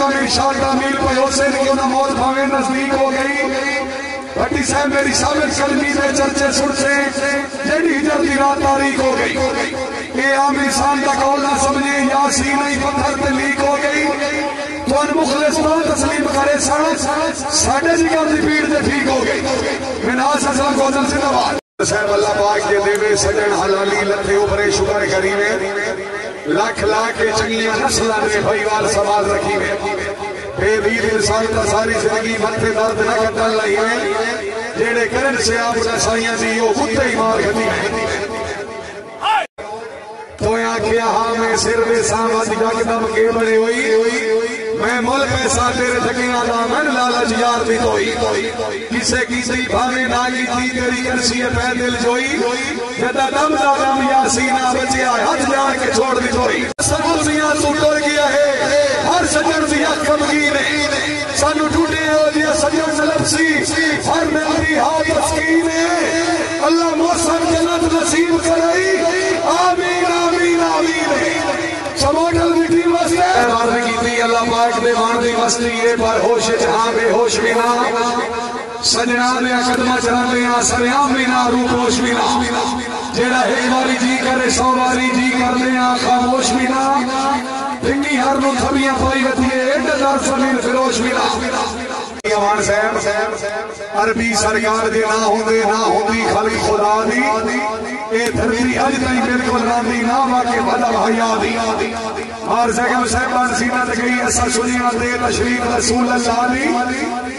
مقامی شاہدہ میل پہ حسین کی انہا موت بھاویں نزدیک ہو گئی بھٹی صاحب میری شامل کلمی میں چرچے سڑتے جیڑی ہجر دی رات تاریخ ہو گئی اے عام انسان کا قول نہ سمجھے یاسین ہی پتھر تے لیک ہو گئی تو ان مخلص نہ تسلیم کرے ساڑھے جگر دی پیڑ دے ٹھیک ہو گئی مناس اسلام کو ازل سے دوار صاحب اللہ پاک کے دیوے سجن حلالی لتھے اوپرے شکر کریمے لاکھ لاکھ کے چنگیاں نسلہ نے بھائیوال سماز رکھی میں بے دید انسان تا ساری زندگی متھے درد نہ کٹن لئی میں جیڑے کرن سے آپ نے سائیاں دی وہ خودتے ہی مار گھتی میں تو یہاں کیا ہاں میں سر بے سامت جاگ دم کے بڑے ہوئی میں ملک ایسا تیرے تھکیاں دا من لالچ یار بھی توئی کسے کسی بھانے ناگی تھی تیری کرسی پہ دل جوئی جدہ دم دا دم یاسینہ بچیا ہاتھ جان کے چھوڑ دی توئی سبوزیاں تو ٹر گیا ہے ہر سجن دیا کمگینے سانو ٹوٹے ہو دیا سجن نلپسی ہر ملدی ہاتھ اسکینے اللہ موسم جنت نصیب کرائی آمین آمین آمین سموٹل مٹی مسئلے مارنے کی تھی اللہ پاک دے مارنے مسئلے پر ہوش جہاں بے ہوش بنا سجنا دیا قدمہ چران دیا سریام بنا روح ہوش بنا جیڑا ایک باری جی کرے 100 باری جی کر دیا خاموش بنا دنگی ہر نو تھبیاں پائی گتی ہے ایڈدار سمین فروش بنا یوان صاحب عربی سرکار دے نہ ہوندی خلق خدا دی اے دھرتی اج تائی بالکل راندی نہ واقع بدل حیا دی اور زگم صاحبان سینہ تگئی ایسا سنیاں دے تشریف رسول اللہ دی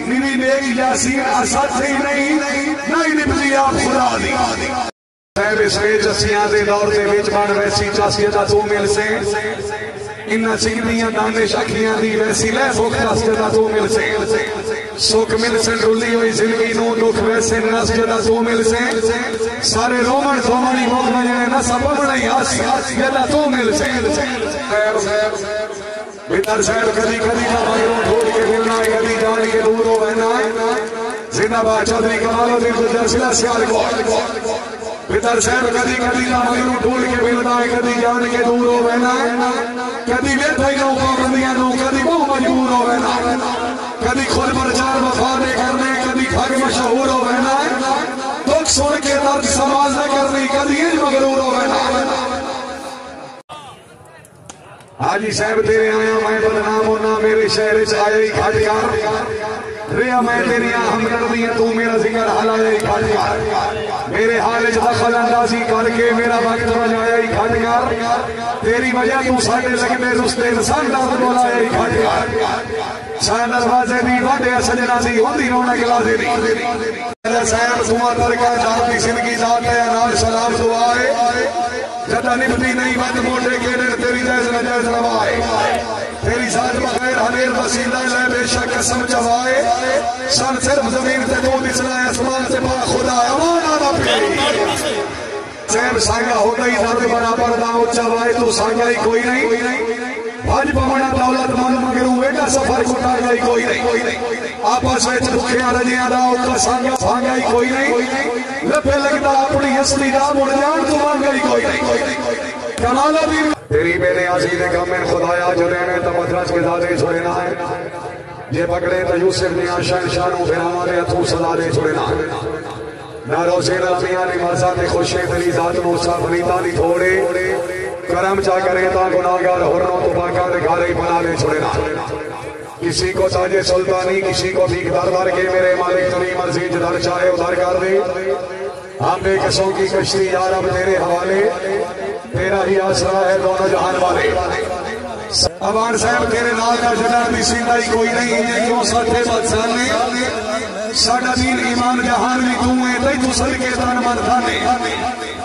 نیوی نیک یاسین اسد سے نہیں نبلی آپ خدا دی صاحب اس میں جسیاں دے دور دے بیچ بان ویسی چاسیدہ تو مل سے انہا چکنیاں دانش اکھیاں دی ویسی لے فوق چاسیدہ تو مل سے سوک مل سے رلی ہوئی زندگی نو دکھ ویسے نس جدہ تو مل سے سارے رومن دومنی مغمجنے نسا بمنی آسی جدہ تو مل سے بیتر صاحب کدی نہ مگروں ڈھوڑ کے ملنا ہے کدی جانے کے دور ہو بہنا ہے زندہ با چودری کمالو دل کو جرسلہ سیال کو بیتر صاحب کدی نہ مگروں ڈھوڑ کے ملنا ہے کدی جانے کے دور ہو بہنا ہے کدی بیتھائی نو پابندیاں نو کدی بہو مجبور ہو بہنا ہے کدی خود پرچار وفادے کرنے کدی کھاگ مشہور ہو بہنا ہے دکھ سن کے درد سماز نہ کرنی کدی انج مغرور ہو بہنا ہے حاجی صاحب تیرے آیا میں بدنام ہونا میرے شہر چاہے کھاٹیار ریا میں تیری آہم کردی تو میرا ذکر حلائے کھاٹیار میرے حال دخل اندازی کر کے میرا وقت بجایا کھاٹیار تیری وجہ تو ساڑے لگنے رستے انسان دارد بولائے کھاٹیار شاہ دروازے دی وڈے سجنا دی ہوندی رونا گلا دے دی صاحب دعا ترکا جاتی زندگی ذات ہے نال سلام دعائے جدہ نبتی نہیں بند موٹے کے دن تیری جائز نجائز روائے تیری ذات بغیر حنیر وسیلہ لے بے شک قسم چوائے سن صرف زمین تے تو بسلائے اسمان سے پاک خدا امان آنا پیری صاحب سانگا ہوتا ہی درد بنا پردہ اچھا وائے تو سانگا ہی کوئی نہیں بھاج بمنا دولت من مگروں بیٹا سفر کٹا گئی کوئی نہیں آپس ویچ دکھیاں رجیاں دا اوکا سانگا پھانگا ہی کوئی نہیں لپے لگتا اپنی ہستی دا مڑ جان تو مانگا ہی کوئی نہیں کمالا بھی تیری میرے عزیز کامن خدایا جو رہنے تا مدرس کے دادے چھوڑنا ہے یہ پکڑے تا یوسف نے آشان شانوں پھر ہمارے اتھو صدا دے چھوڑنا ہے نہ روزین امیانی مرزات خوشی تری ذات موسیٰ بنیتانی تھوڑے کرم چاہ کریں تا گناہگار ہرنوں تو باقا دے گھارے ہی بنا لے چھوڑنا کسی کو تاج سلطانی کسی کو بھیک در کے میرے مالک تنی مرضی جدھر چاہے ادھر کر دے ہم بے قصوں کی کشتی یا رب تیرے حوالے تیرا ہی آسرا ہے دونوں جہان والے ابان صاحب تیرے نال کا جدر دی سیدھائی کوئی نہیں ہے کیوں ساتھے بدسانے ساڑھا دین ایمان جہان بھی دوئے تی تو سر کے دان من تھانے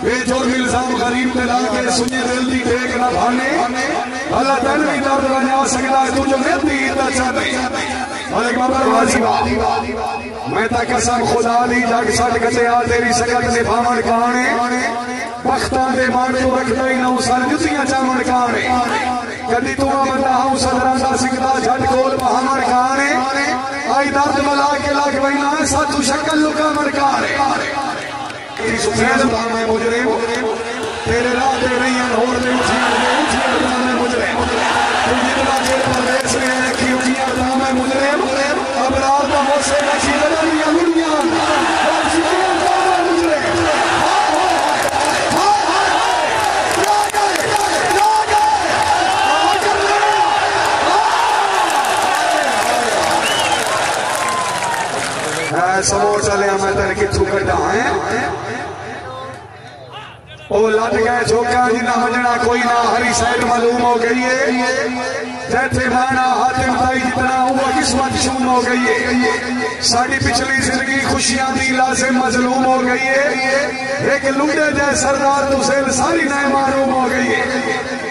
بے جرم الزام غریب دلا کے سنی دل دی ٹیک نہ بھانے اللہ تنوی درد بنیا سکتا ہے تو جو میرتی اتنا چاہتے ملک بابر واضح میں تا قسم خدا لی جاگ سٹ کتے آ تیری سکت نے بھامن کانے بختان دے مان تو رکھتا ہی نہ سر جتیاں چامن کانے کدی تو بندہ ہوں صدران دا سکتا جھٹ کول بھامن کانے آئی درد ملا کے لاکھ بہنا ہے ساتھ شکل لکا مرکانے تیری سفید دام ہے مجرم تیرے راہ دے نہیں ہیں ہور دے اٹھی اللہ میں مجرم تم جتنا جیل پر بیس میں ہے کیوں گزرے مجرم ابرار کا موسے نشی لڑیاں لڑیاں سمور چلے میں تیرے کتھو کٹا ہیں او لٹ گئے جھوکا جنہ مجنہ کوئی نہ ہری سائٹ معلوم ہو گئی ہے جیتے مانا حاتم تائی جتنا ہوا قسمت شوم ہو گئی ہے ساڑی پچھلی زندگی خوشیاں دی لازم مظلوم ہو گئی ہے ایک لنڈے جائے سردار تو سے ساری نئے معلوم ہو گئی ہے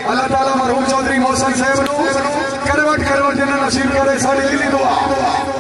اللہ تعالیٰ مرحوم چودھری محسن صاحب نو کروٹ جنہ نصیب کرے ساڑی دلی دعا